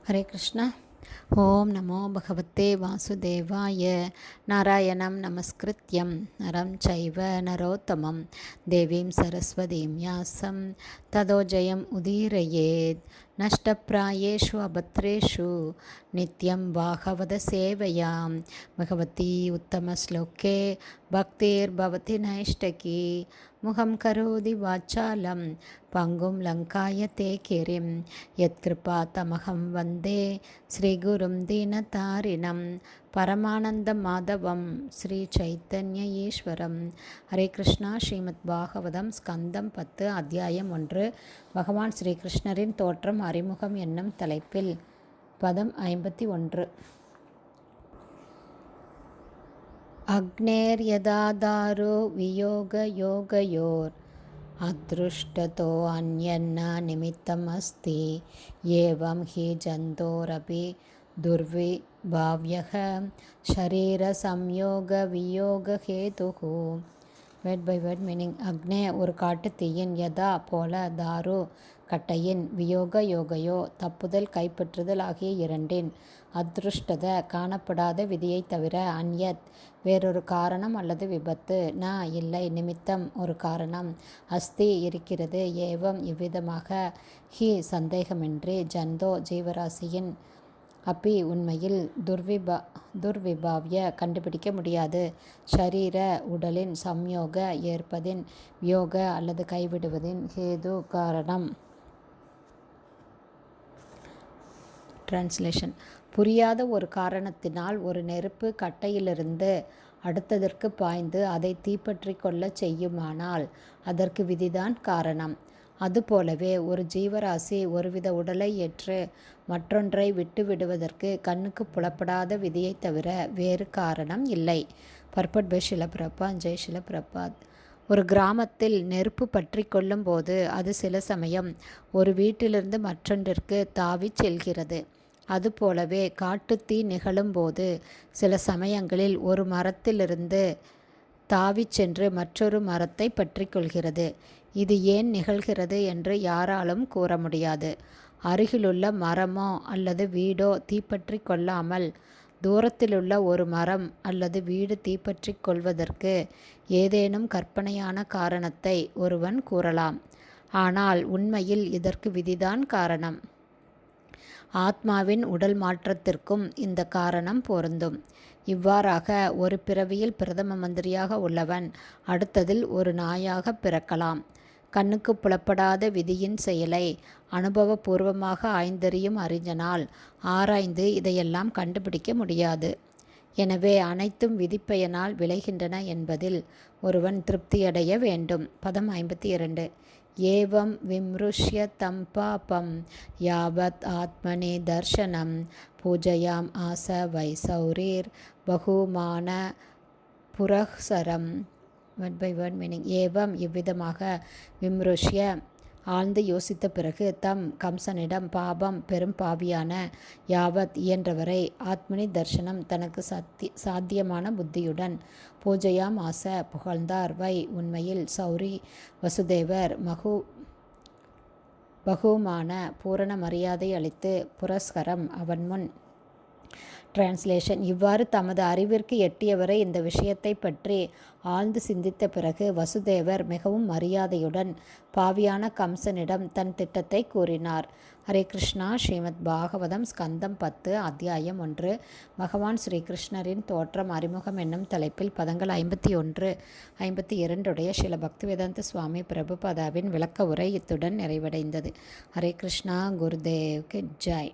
हरे कृष्ण। ओम नमो भगवते वासुदेवाय। नारायणं नमस्कृत्यं नरं चैव नरोत्तमं देवीं सरस्वतीं व्यासं ततो जयम् उदीरयेत्। नष्टप्रायेषु अभद्रेषु नित्यं भागवत सेवयां भगवती उत्तमश्लोके भक्तिर्भवति नैष्टकी। मुखं करोति वाचालं पङ्गुं लङ्कायते गिरिं यत्कृपातमहं वन्दे श्रीगुरुं दीनतारिणं परमानन्दमाधवं श्रीचैतन्य ईश्वरं। हरे कृष्णा. ஸ்ரீமத் பாகவதம் ஸ்கந்தம் 10 அத்தியாயம் 1 பகவான் ஸ்ரீகிருஷ்ணரின் தோற்றம் அறிமுகம் என்னும் தலைப்பில் பதம் 51. அக்னேர்யதாதாரோ வியோக யோகயோர் அதృష్టதோ அன்யன்ன நிமித்தம் அஸ்தி ஏவம் ஹி ஜந்தோரபி துர்விபாவ்யக ஷரீர சம்யோக வியோக ஹேதுஹு. Word by word meaning. அக்னே ஒரு காட்டு தீயின், யதா போல, தாரு கட்டையின், வியோக யோகையோ தப்புதல் கைப்பற்றுதல் ஆகிய இரண்டின், அதிருஷ்டத காணப்படாத விதியை தவிர, அன்யத் வேறொரு காரணம் அல்லது விபத்து, ந இல்லை நிமித்தம் ஒரு காரணம், அஸ்தி இருக்கிறது, ஏவம் இவ்விதமாக, ஹி சந்தேகமின்றி, ஜந்தோ ஜீவராசியின், அப்பி உண்மையில், துர்விபாவ்ய கண்டுபிடிக்க முடியாது, ஷரீர உடலின், சம்யோக ஏற்பதின், வியோக அல்லது கைவிடுவதின், ஹேது காரணம். டிரான்ஸ்லேஷன். புரியாத ஒரு காரணத்தினால் ஒரு நெருப்பு கட்டையிலிருந்து அடுத்ததற்கு பாய்ந்து அதை தீப்பற்றி கொள்ள செய்யுமானால் அதற்கு விதிதான் காரணம். அதுபோலவே ஒரு ஜீவராசி ஒருவித உடலை ஏற்று மற்றொன்றை விட்டு விடுவதற்கு கண்ணுக்கு புலப்படாத விதியை தவிர வேறு காரணம் இல்லை. பர்பட் பை ஷில பிரபாத். ஜெய் ஷில பிரபாத். ஒரு கிராமத்தில் நெருப்பு பற்றி கொள்ளும் போது அது சில சமயம் ஒரு வீட்டிலிருந்து மற்றொன்றிற்கு தாவி செல்கிறது. அதுபோலவே காட்டுத்தீ நிகழும்போது சில சமயங்களில் ஒரு மரத்திலிருந்து தாவி சென்று மற்றொரு மரத்தை பற்றி கொள்கிறது. இது ஏன் நிகழ்கிறது என்று யாராலும் கூற முடியாது. அருகிலுள்ள மரமோ அல்லது வீடோ தீப்பற்றி கொள்ளாமல் தூரத்திலுள்ள ஒரு மரம் அல்லது வீடு தீப்பற்றி கொள்வதற்கு ஏதேனும் கற்பனையான காரணத்தை ஒருவன் கூறலாம். ஆனால் உண்மையில் இதற்கு விதிதான் காரணம். ஆத்மாவின் உடல் மாற்றத்திற்கும் இந்த காரணம் பொருந்தும். இவ்வாறாக ஒரு பிறவியில் பிரதம மந்திரியாக உள்ளவன் அடுத்ததில் ஒரு நாயாக பிறக்கலாம். கண்ணுக்கு புலப்படாத விதியின் செயலை அனுபவபூர்வமாக ஆய்ந்தறியும் அறிஞனால் ஆராய்ந்து இதையெல்லாம் கண்டுபிடிக்க முடியாது. எனவே அனைத்தும் விதிப்பயனால் விளைகின்றன என்பதில் ஒருவன் திருப்தியடைய வேண்டும். பதம் 52. ஏவம் விம்ருஷ்ய தம் பாபம் யாவத் ஆத்மனி தர்ஷனம் பூஜையாம் ஆச வைசௌரீர் பகுமான புரஹ்சரம். Word by word meaning. ஏவம் இவ்விதமாக, விம்ருஷ்ய ஆழ்ந்து யோசித்த பிறகு, தம் கம்சனிடம், பாபம் பெரும் பாவியான, யாவத் இயன்றவரை, ஆத்மனி தர்சனம் தனக்கு சாத்தியமான புத்தியுடன், பூஜையாம் ஆச புகழ்ந்தார், வை உண்மையில், சௌரி வசுதேவர் பகுமான பூரண மரியாதை அளித்து, புரஸ்கரம் அவன் முன். டிரான்ஸ்லேஷன். இவ்வாறு தமது அறிவிற்கு எட்டியவரை இந்த விஷயத்தை பற்றி ஆழ்ந்து சிந்தித்த பிறகு வசுதேவர் மிகவும் மரியாதையுடன் பாவியான கம்சனிடம் தன் திட்டத்தை கூறினார். ஹரே கிருஷ்ணா. ஸ்ரீமத் பாகவதம் ஸ்கந்தம் 10 அத்தியாயம் 1 பகவான் ஸ்ரீகிருஷ்ணரின் தோற்றம் அறிமுகம் என்னும் தலைப்பில் பதங்கள் 51, 52 ஸ்ரீல பக்திவேதாந்த சுவாமி பிரபுபாதாவின் விளக்க உரை இத்துடன் நிறைவடைந்தது. ஹரே கிருஷ்ணா. குருதேவ்க்கு ஜெய்.